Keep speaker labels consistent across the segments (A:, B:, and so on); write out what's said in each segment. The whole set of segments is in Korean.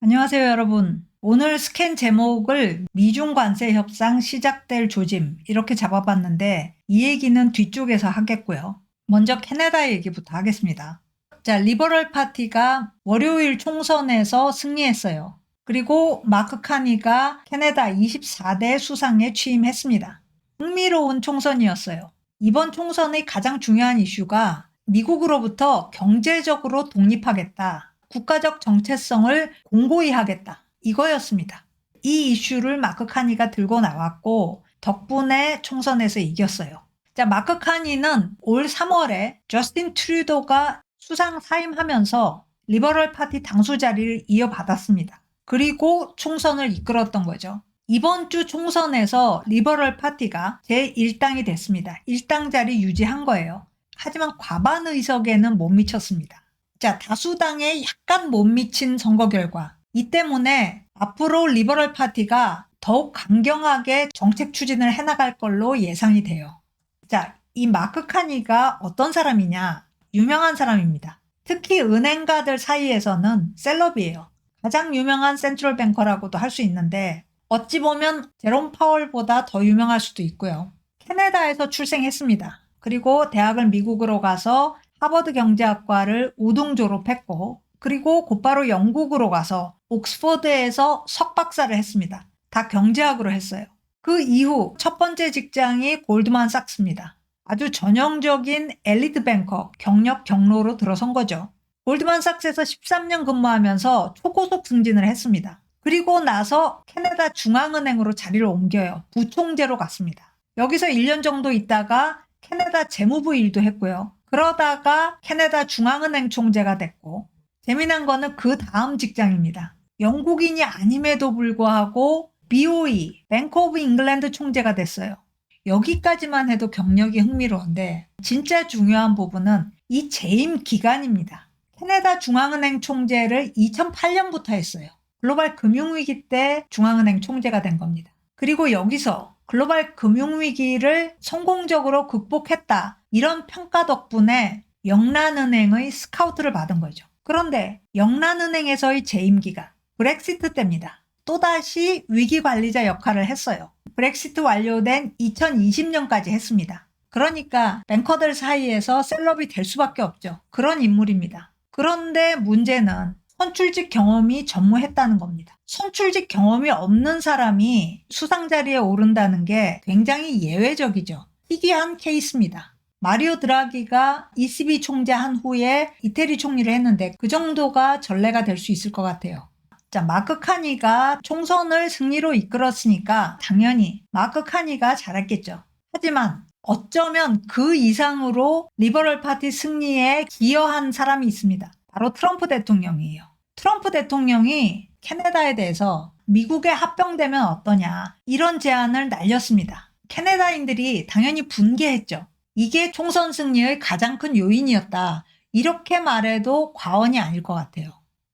A: 안녕하세요, 여러분. 오늘 스캔 제목을 미중 관세 협상 시작될 조짐 이렇게 잡아봤는데 이 얘기는 뒤쪽에서 하겠고요. 먼저 캐나다 얘기부터 하겠습니다. 자, 리버럴 파티가 월요일 총선에서 승리했어요. 그리고 마크 카니가 캐나다 24대 수상에 취임했습니다. 흥미로운 총선이었어요. 이번 총선의 가장 중요한 이슈가 미국으로부터 경제적으로 독립하겠다. 국가적 정체성을 공고히 하겠다. 이거였습니다. 이 이슈를 마크 카니가 들고 나왔고 덕분에 총선에서 이겼어요. 자, 마크 카니는 올 3월에 저스틴 트루도가 수상 사임하면서 리버럴 파티 당수 자리를 이어받았습니다. 그리고 총선을 이끌었던 거죠. 이번 주 총선에서 리버럴 파티가 제1당이 됐습니다. 1당 자리 유지한 거예요. 하지만 과반 의석에는 못 미쳤습니다. 자, 다수당에 약간 못 미친 선거 결과. 이 때문에 앞으로 리버럴 파티가 더욱 강경하게 정책 추진을 해나갈 걸로 예상이 돼요. 자, 이 마크 카니가 어떤 사람이냐? 유명한 사람입니다. 특히 은행가들 사이에서는 셀럽이에요. 가장 유명한 센트럴 뱅커라고도 할 수 있는데 어찌 보면 제롬 파월보다 더 유명할 수도 있고요. 캐나다에서 출생했습니다. 그리고 대학을 미국으로 가서 하버드 경제학과를 우등 졸업했고 그리고 곧바로 영국으로 가서 옥스퍼드에서 석박사를 했습니다. 다 경제학으로 했어요. 그 이후 첫 번째 직장이 골드만삭스입니다. 아주 전형적인 엘리트 뱅커, 경력 경로로 들어선 거죠. 골드만삭스에서 13년 근무하면서 초고속 승진을 했습니다. 그리고 나서 캐나다 중앙은행으로 자리를 옮겨요. 부총재로 갔습니다. 여기서 1년 정도 있다가 캐나다 재무부 일도 했고요. 그러다가 캐나다 중앙은행 총재가 됐고 재미난 거는 그 다음 직장입니다. 영국인이 아님에도 불구하고 BOE, 뱅크 오브 잉글랜드 총재가 됐어요. 여기까지만 해도 경력이 흥미로운데 진짜 중요한 부분은 이 재임 기간입니다. 캐나다 중앙은행 총재를 2008년부터 했어요. 글로벌 금융위기 때 중앙은행 총재가 된 겁니다. 그리고 여기서 글로벌 금융위기를 성공적으로 극복했다. 이런 평가 덕분에 영란은행의 스카우트를 받은 거죠. 그런데 영란은행에서의 재임기간, 브렉시트 때입니다. 또다시 위기관리자 역할을 했어요. 브렉시트 완료된 2020년까지 했습니다. 그러니까 뱅커들 사이에서 셀럽이 될 수밖에 없죠. 그런 인물입니다. 그런데 문제는 선출직 경험이 전무했다는 겁니다. 선출직 경험이 없는 사람이 수상 자리에 오른다는 게 굉장히 예외적이죠. 희귀한 케이스입니다. 마리오 드라기가 ECB 총재 한 후에 이태리 총리를 했는데 그 정도가 전례가 될 수 있을 것 같아요. 자, 마크 카니가 총선을 승리로 이끌었으니까 당연히 마크 카니가 잘했겠죠. 하지만 어쩌면 그 이상으로 리버럴 파티 승리에 기여한 사람이 있습니다. 바로 트럼프 대통령이에요. 트럼프 대통령이 캐나다에 대해서 미국에 합병되면 어떠냐 이런 제안을 날렸습니다. 캐나다인들이 당연히 분개했죠. 이게 총선 승리의 가장 큰 요인이었다. 이렇게 말해도 과언이 아닐 것 같아요.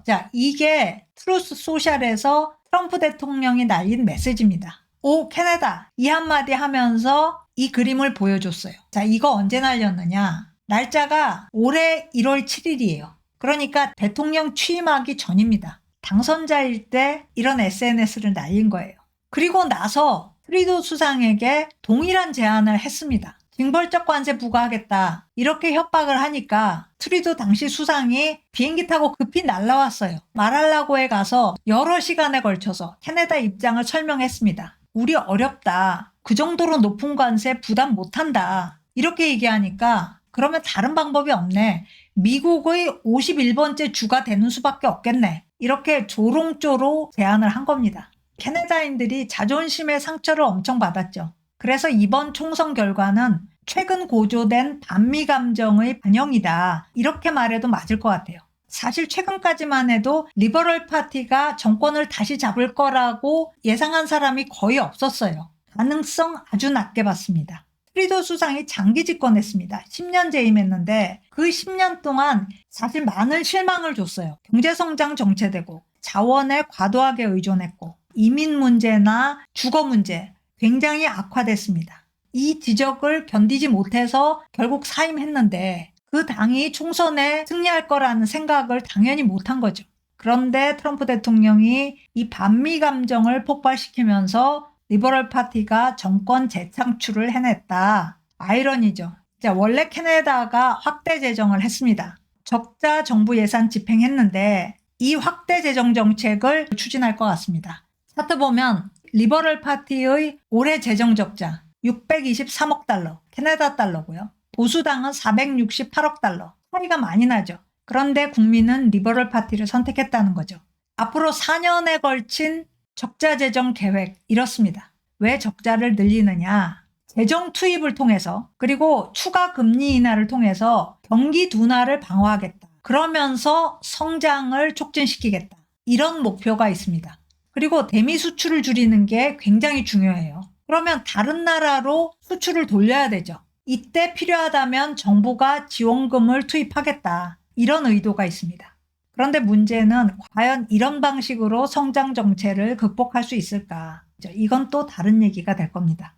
A: 자, 이게 트루스 소셜에서 트럼프 대통령이 날린 메시지입니다. 오, 캐나다! 이 한마디 하면서 이 그림을 보여줬어요. 자, 이거 언제 날렸느냐? 날짜가 올해 1월 7일이에요. 그러니까 대통령 취임하기 전입니다. 당선자일 때 이런 SNS를 날린 거예요. 그리고 나서 트루도 수상에게 동일한 제안을 했습니다. 징벌적 관세 부과하겠다. 이렇게 협박을 하니까 트루도 당시 수상이 비행기 타고 급히 날라왔어요. 말할라고에 가서 여러 시간에 걸쳐서 캐나다 입장을 설명했습니다. 우리 어렵다. 그 정도로 높은 관세 부담 못한다. 이렇게 얘기하니까 그러면 다른 방법이 없네. 미국의 51번째 주가 되는 수밖에 없겠네. 이렇게 조롱조로 제안을 한 겁니다. 캐나다인들이 자존심의 상처를 엄청 받았죠. 그래서 이번 총선 결과는 최근 고조된 반미 감정의 반영이다. 이렇게 말해도 맞을 것 같아요. 사실 최근까지만 해도 리버럴 파티가 정권을 다시 잡을 거라고 예상한 사람이 거의 없었어요. 가능성 아주 낮게 봤습니다. 트루도 수상이 장기 집권했습니다. 10년 재임했는데 그 10년 동안 사실 많은 실망을 줬어요. 경제성장 정체되고 자원에 과도하게 의존했고 이민 문제나 주거 문제 굉장히 악화됐습니다. 이 지적을 견디지 못해서 결국 사임했는데 그 당이 총선에 승리할 거라는 생각을 당연히 못한 거죠. 그런데 트럼프 대통령이 이 반미 감정을 폭발시키면서 리버럴 파티가 정권 재창출을 해냈다. 아이러니죠. 자, 원래 캐나다가 확대 재정을 했습니다. 적자 정부 예산 집행했는데 이 확대 재정 정책을 추진할 것 같습니다. 차트 보면 리버럴 파티의 올해 재정 적자 623억 달러, 캐나다 달러고요. 보수당은 468억 달러. 차이가 많이 나죠. 그런데 국민은 리버럴 파티를 선택했다는 거죠. 앞으로 4년에 걸친 적자 재정 계획 이렇습니다. 왜 적자를 늘리느냐? 재정 투입을 통해서 그리고 추가 금리 인하를 통해서 경기 둔화를 방어하겠다. 그러면서 성장을 촉진시키겠다. 이런 목표가 있습니다. 그리고 대미 수출을 줄이는 게 굉장히 중요해요. 그러면 다른 나라로 수출을 돌려야 되죠. 이때 필요하다면 정부가 지원금을 투입하겠다. 이런 의도가 있습니다. 그런데 문제는 과연 이런 방식으로 성장 정체를 극복할 수 있을까? 이건 또 다른 얘기가 될 겁니다.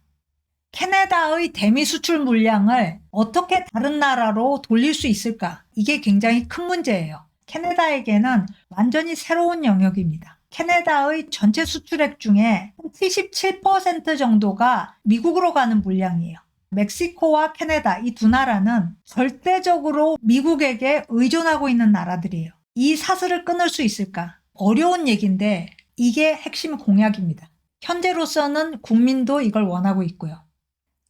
A: 캐나다의 대미 수출 물량을 어떻게 다른 나라로 돌릴 수 있을까? 이게 굉장히 큰 문제예요. 캐나다에게는 완전히 새로운 영역입니다. 캐나다의 전체 수출액 중에 77% 정도가 미국으로 가는 물량이에요. 멕시코와 캐나다 이 두 나라는 절대적으로 미국에게 의존하고 있는 나라들이에요. 이 사슬을 끊을 수 있을까? 어려운 얘기인데 이게 핵심 공약입니다. 현재로서는 국민도 이걸 원하고 있고요.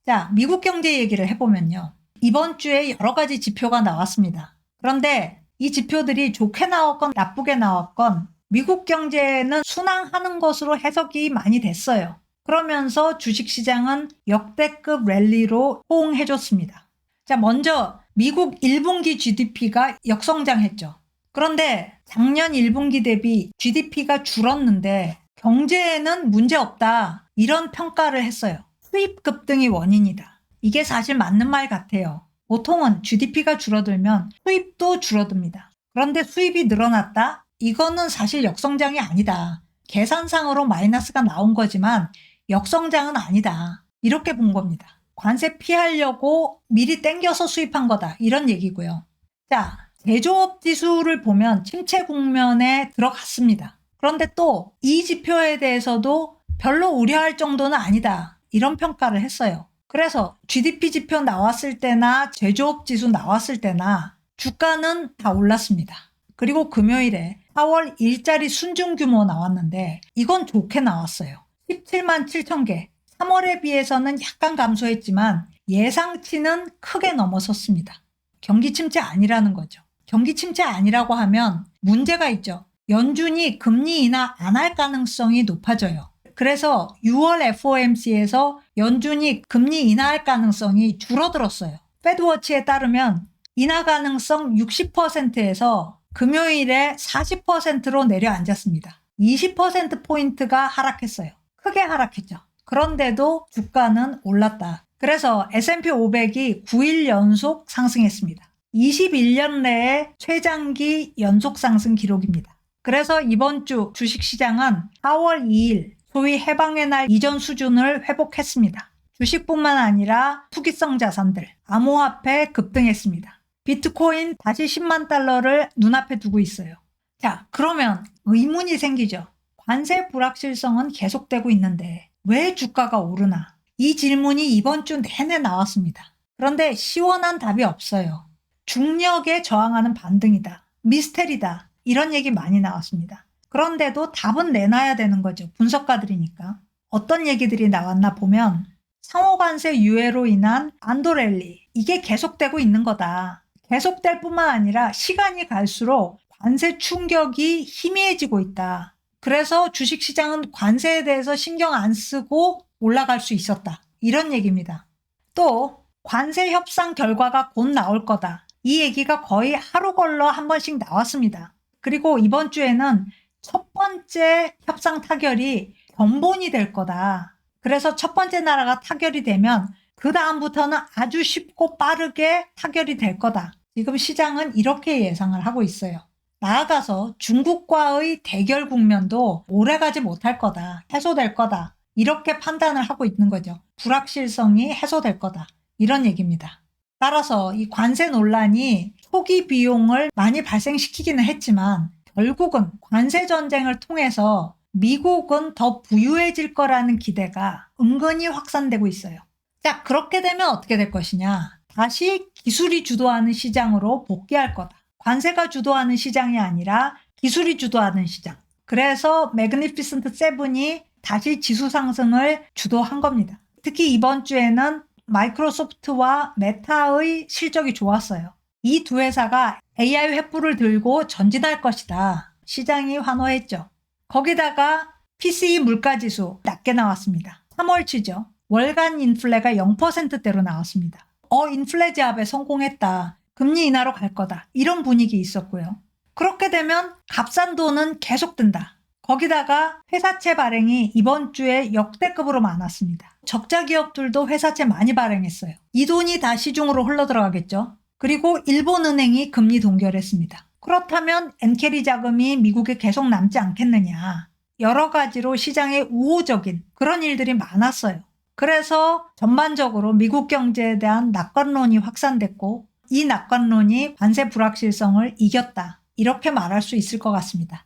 A: 자, 미국 경제 얘기를 해보면요. 이번 주에 여러 가지 지표가 나왔습니다. 그런데 이 지표들이 좋게 나왔건 나쁘게 나왔건 미국 경제는 순항하는 것으로 해석이 많이 됐어요. 그러면서 주식시장은 역대급 랠리로 호응해줬습니다. 자, 먼저 미국 1분기 GDP가 역성장했죠. 그런데 작년 1분기 대비 GDP가 줄었는데 경제에는 문제없다. 이런 평가를 했어요. 수입 급등이 원인이다. 이게 사실 맞는 말 같아요. 보통은 GDP가 줄어들면 수입도 줄어듭니다. 그런데 수입이 늘어났다? 이거는 사실 역성장이 아니다. 계산상으로 마이너스가 나온 거지만 역성장은 아니다. 이렇게 본 겁니다. 관세 피하려고 미리 땡겨서 수입한 거다. 이런 얘기고요. 자, 제조업 지수를 보면 침체 국면에 들어갔습니다. 그런데 또 이 지표에 대해서도 별로 우려할 정도는 아니다. 이런 평가를 했어요. 그래서 GDP 지표 나왔을 때나 제조업 지수 나왔을 때나 주가는 다 올랐습니다. 그리고 금요일에 4월 일자리 순증 규모 나왔는데 이건 좋게 나왔어요. 17만 7천 개. 3월에 비해서는 약간 감소했지만 예상치는 크게 넘어섰습니다. 경기 침체 아니라는 거죠. 경기 침체 아니라고 하면 문제가 있죠. 연준이 금리 인하 안 할 가능성이 높아져요. 그래서 6월 FOMC에서 연준이 금리 인하할 가능성이 줄어들었어요. 패드워치에 따르면 인하 가능성 60%에서 금요일에 40%로 내려앉았습니다. 20%포인트가 하락했어요. 크게 하락했죠. 그런데도 주가는 올랐다. 그래서 S&P 500이 9일 연속 상승했습니다. 21년 내에 최장기 연속 상승 기록입니다. 그래서 이번 주 주식시장은 4월 2일 소위 해방의 날 이전 수준을 회복했습니다. 주식뿐만 아니라 투기성 자산들, 암호화폐 급등했습니다. 비트코인 다시 10만 달러를 눈앞에 두고 있어요. 자, 그러면 의문이 생기죠. 관세 불확실성은 계속되고 있는데 왜 주가가 오르나? 이 질문이 이번 주 내내 나왔습니다. 그런데 시원한 답이 없어요. 중력에 저항하는 반등이다. 미스테리다. 이런 얘기 많이 나왔습니다. 그런데도 답은 내놔야 되는 거죠. 분석가들이니까. 어떤 얘기들이 나왔나 보면 상호관세 유예로 인한 안도랠리 이게 계속되고 있는 거다. 계속될 뿐만 아니라 시간이 갈수록 관세 충격이 희미해지고 있다. 그래서 주식시장은 관세에 대해서 신경 안 쓰고 올라갈 수 있었다. 이런 얘기입니다. 또 관세 협상 결과가 곧 나올 거다. 이 얘기가 거의 하루 걸러 한 번씩 나왔습니다. 그리고 이번 주에는 첫 번째 협상 타결이 견본이 될 거다. 그래서 첫 번째 나라가 타결이 되면 그 다음부터는 아주 쉽고 빠르게 타결이 될 거다. 지금 시장은 이렇게 예상을 하고 있어요. 나아가서 중국과의 대결 국면도 오래가지 못할 거다. 해소될 거다. 이렇게 판단을 하고 있는 거죠. 불확실성이 해소될 거다. 이런 얘기입니다. 따라서 이 관세 논란이 초기 비용을 많이 발생시키기는 했지만 결국은 관세 전쟁을 통해서 미국은 더 부유해질 거라는 기대가 은근히 확산되고 있어요. 자, 그렇게 되면 어떻게 될 것이냐? 다시 기술이 주도하는 시장으로 복귀할 거다. 관세가 주도하는 시장이 아니라 기술이 주도하는 시장. 그래서 매그니피센트 세븐이 다시 지수 상승을 주도한 겁니다. 특히 이번 주에는 마이크로소프트와 메타의 실적이 좋았어요. 이 두 회사가 AI 횃불을 들고 전진할 것이다. 시장이 환호했죠. 거기다가 PCE 물가지수 낮게 나왔습니다. 3월치죠. 월간 인플레가 0%대로 나왔습니다. 인플레 제압에 성공했다. 금리 인하로 갈 거다. 이런 분위기 있었고요. 그렇게 되면 값싼 돈은 계속 든다. 거기다가 회사채 발행이 이번 주에 역대급으로 많았습니다. 적자 기업들도 회사채 많이 발행했어요. 이 돈이 다 시중으로 흘러들어가겠죠. 그리고 일본은행이 금리 동결했습니다. 그렇다면 엔캐리 자금이 미국에 계속 남지 않겠느냐. 여러 가지로 시장에 우호적인 그런 일들이 많았어요. 그래서 전반적으로 미국 경제에 대한 낙관론이 확산됐고 이 낙관론이 관세 불확실성을 이겼다. 이렇게 말할 수 있을 것 같습니다.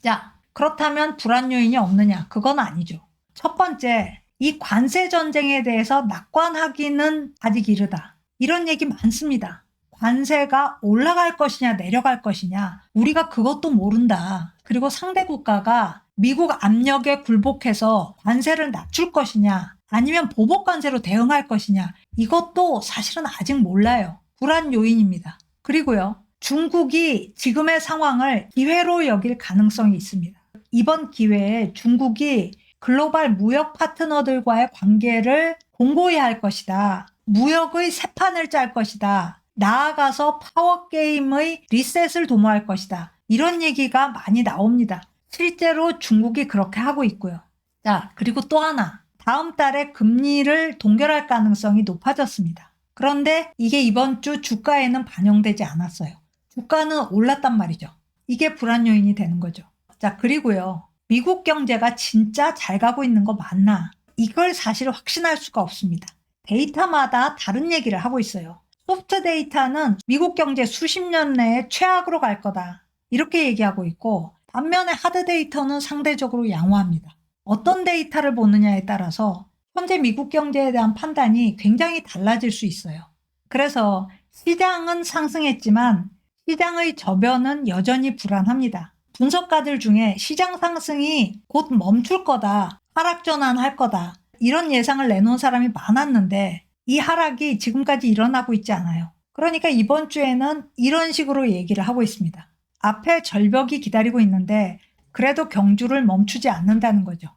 A: 자, 그렇다면 불안 요인이 없느냐? 그건 아니죠. 첫 번째, 이 관세 전쟁에 대해서 낙관하기는 아직 이르다. 이런 얘기 많습니다. 관세가 올라갈 것이냐 내려갈 것이냐 우리가 그것도 모른다. 그리고 상대 국가가 미국 압력에 굴복해서 관세를 낮출 것이냐 아니면 보복 관세로 대응할 것이냐 이것도 사실은 아직 몰라요. 불안 요인입니다. 그리고요. 중국이 지금의 상황을 기회로 여길 가능성이 있습니다. 이번 기회에 중국이 글로벌 무역 파트너들과의 관계를 공고히 할 것이다. 무역의 새 판을 짤 것이다. 나아가서 파워게임의 리셋을 도모할 것이다. 이런 얘기가 많이 나옵니다. 실제로 중국이 그렇게 하고 있고요. 자, 그리고 또 하나. 다음 달에 금리를 동결할 가능성이 높아졌습니다. 그런데 이게 이번 주 주가에는 반영되지 않았어요. 주가는 올랐단 말이죠. 이게 불안 요인이 되는 거죠. 자, 그리고요. 미국 경제가 진짜 잘 가고 있는 거 맞나? 이걸 사실 확신할 수가 없습니다. 데이터마다 다른 얘기를 하고 있어요. 소프트 데이터는 미국 경제 수십 년 내에 최악으로 갈 거다. 이렇게 얘기하고 있고 반면에 하드 데이터는 상대적으로 양호합니다. 어떤 데이터를 보느냐에 따라서 현재 미국 경제에 대한 판단이 굉장히 달라질 수 있어요. 그래서 시장은 상승했지만 시장의 저변은 여전히 불안합니다. 분석가들 중에 시장 상승이 곧 멈출 거다, 하락 전환할 거다 이런 예상을 내놓은 사람이 많았는데 이 하락이 지금까지 일어나고 있지 않아요. 그러니까 이번 주에는 이런 식으로 얘기를 하고 있습니다. 앞에 절벽이 기다리고 있는데 그래도 경주를 멈추지 않는다는 거죠.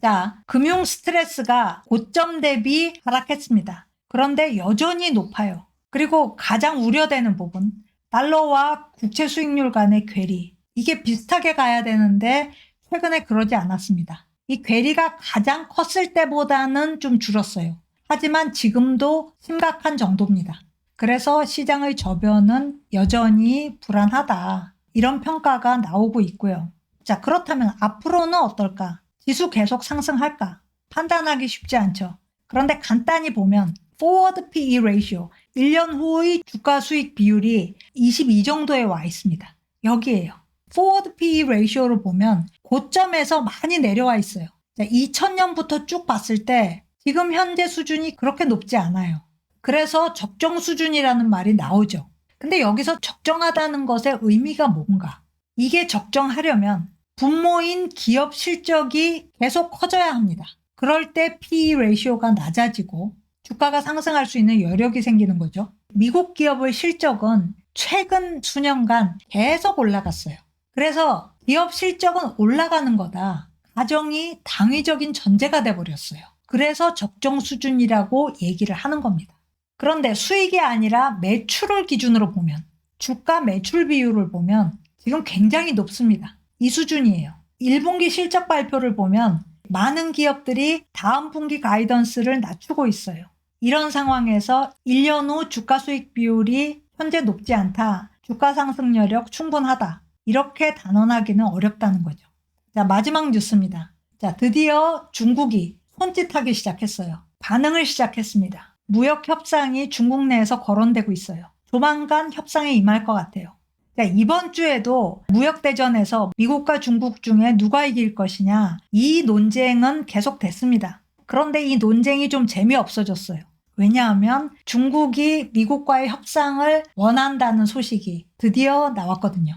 A: 자, 금융 스트레스가 고점 대비 하락했습니다. 그런데 여전히 높아요. 그리고 가장 우려되는 부분, 달러와 국채 수익률 간의 괴리. 이게 비슷하게 가야 되는데 최근에 그러지 않았습니다. 이 괴리가 가장 컸을 때보다는 좀 줄었어요. 하지만 지금도 심각한 정도입니다. 그래서 시장의 저변은 여전히 불안하다. 이런 평가가 나오고 있고요. 자, 그렇다면 앞으로는 어떨까? 지수 계속 상승할까? 판단하기 쉽지 않죠. 그런데 간단히 보면 Forward PE ratio, 1년 후의 주가 수익 비율이 22 정도에 와 있습니다. 여기에요. Forward PE ratio를 보면 고점에서 많이 내려와 있어요. 2000년부터 쭉 봤을 때 지금 현재 수준이 그렇게 높지 않아요. 그래서 적정 수준이라는 말이 나오죠. 근데 여기서 적정하다는 것의 의미가 뭔가? 이게 적정하려면 분모인 기업 실적이 계속 커져야 합니다. 그럴 때 PE 레이쇼가 낮아지고 주가가 상승할 수 있는 여력이 생기는 거죠. 미국 기업의 실적은 최근 수년간 계속 올라갔어요. 그래서 기업 실적은 올라가는 거다. 가정이 당위적인 전제가 돼버렸어요. 그래서 적정 수준이라고 얘기를 하는 겁니다. 그런데 수익이 아니라 매출을 기준으로 보면 주가 매출 비율을 보면 지금 굉장히 높습니다. 이 수준이에요. 1분기 실적 발표를 보면 많은 기업들이 다음 분기 가이던스를 낮추고 있어요. 이런 상황에서 1년 후 주가 수익 비율이 현재 높지 않다. 주가 상승 여력 충분하다. 이렇게 단언하기는 어렵다는 거죠. 자, 마지막 뉴스입니다. 자, 드디어 중국이 손짓하기 시작했어요. 반응을 시작했습니다. 무역 협상이 중국 내에서 거론되고 있어요. 조만간 협상에 임할 것 같아요. 자, 이번 주에도 무역대전에서 미국과 중국 중에 누가 이길 것이냐, 이 논쟁은 계속됐습니다. 그런데 이 논쟁이 좀 재미없어졌어요. 왜냐하면 중국이 미국과의 협상을 원한다는 소식이 드디어 나왔거든요.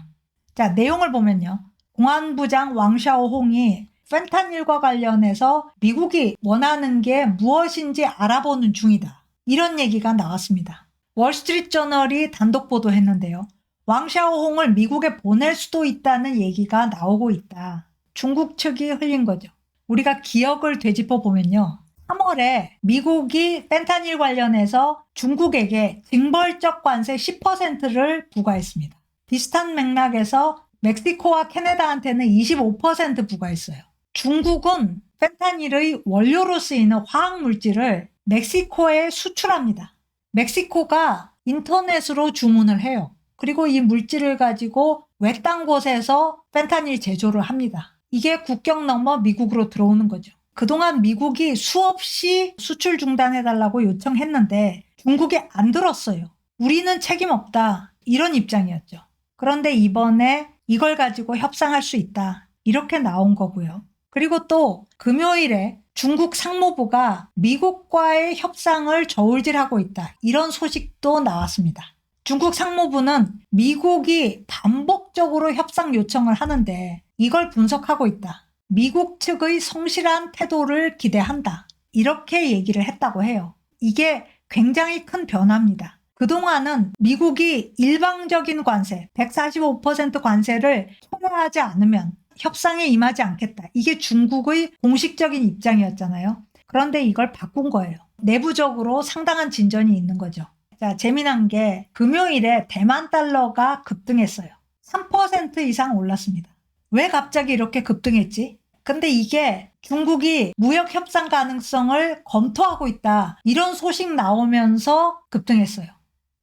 A: 자, 내용을 보면요. 공안부장 왕샤오홍이 펜타닐과 관련해서 미국이 원하는 게 무엇인지 알아보는 중이다. 이런 얘기가 나왔습니다. 월스트리트저널이 단독 보도했는데요. 왕샤오홍을 미국에 보낼 수도 있다는 얘기가 나오고 있다. 중국 측이 흘린 거죠. 우리가 기억을 되짚어 보면요. 3월에 미국이 펜타닐 관련해서 중국에게 징벌적 관세 10%를 부과했습니다. 비슷한 맥락에서 멕시코와 캐나다한테는 25% 부과했어요. 중국은 펜타닐의 원료로 쓰이는 화학물질을 멕시코에 수출합니다. 멕시코가 인터넷으로 주문을 해요. 그리고 이 물질을 가지고 외딴 곳에서 펜타닐 제조를 합니다. 이게 국경 넘어 미국으로 들어오는 거죠. 그동안 미국이 수없이 수출 중단해달라고 요청했는데 중국이 안 들었어요. 우리는 책임 없다. 이런 입장이었죠. 그런데 이번에 이걸 가지고 협상할 수 있다. 이렇게 나온 거고요. 그리고 또 금요일에 중국 상무부가 미국과의 협상을 저울질하고 있다. 이런 소식도 나왔습니다. 중국 상무부는 미국이 반복적으로 협상 요청을 하는데 이걸 분석하고 있다. 미국 측의 성실한 태도를 기대한다. 이렇게 얘기를 했다고 해요. 이게 굉장히 큰 변화입니다. 그동안은 미국이 일방적인 관세, 145% 관세를 철회하지 않으면 협상에 임하지 않겠다. 이게 중국의 공식적인 입장이었잖아요. 그런데 이걸 바꾼 거예요. 내부적으로 상당한 진전이 있는 거죠. 자, 재미난 게 금요일에 대만 달러가 급등했어요. 3% 이상 올랐습니다. 왜 갑자기 이렇게 급등했지? 근데 이게 중국이 무역 협상 가능성을 검토하고 있다. 이런 소식 나오면서 급등했어요.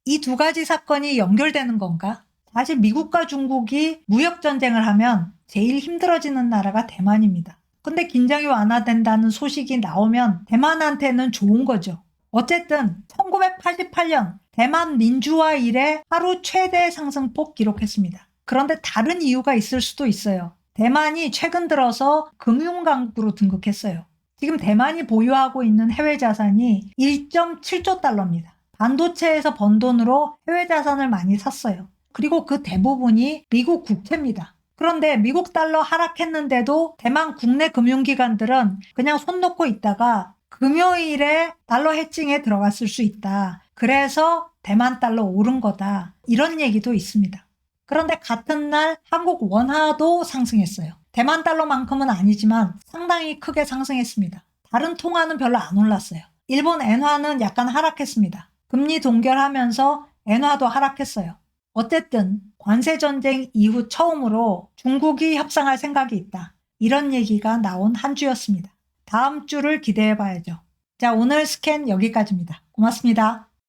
A: 이 두 가지 사건이 연결되는 건가? 사실 미국과 중국이 무역 전쟁을 하면 제일 힘들어지는 나라가 대만입니다. 근데 긴장이 완화된다는 소식이 나오면 대만한테는 좋은 거죠. 어쨌든 1988년 대만 민주화 이래 하루 최대 상승폭 기록했습니다. 그런데 다른 이유가 있을 수도 있어요. 대만이 최근 들어서 금융강국으로 등극했어요. 지금 대만이 보유하고 있는 해외 자산이 1.7조 달러입니다. 반도체에서 번 돈으로 해외 자산을 많이 샀어요. 그리고 그 대부분이 미국 국채입니다. 그런데 미국 달러 하락했는데도 대만 국내 금융기관들은 그냥 손 놓고 있다가 금요일에 달러 해칭에 들어갔을 수 있다. 그래서 대만 달러 오른 거다. 이런 얘기도 있습니다. 그런데 같은 날 한국 원화도 상승했어요. 대만 달러만큼은 아니지만 상당히 크게 상승했습니다. 다른 통화는 별로 안 올랐어요. 일본 엔화는 약간 하락했습니다. 금리 동결하면서 엔화도 하락했어요. 어쨌든 관세전쟁 이후 처음으로 중국이 협상할 생각이 있다. 이런 얘기가 나온 한 주였습니다. 다음 주를 기대해 봐야죠. 자, 오늘 스캔 여기까지입니다. 고맙습니다.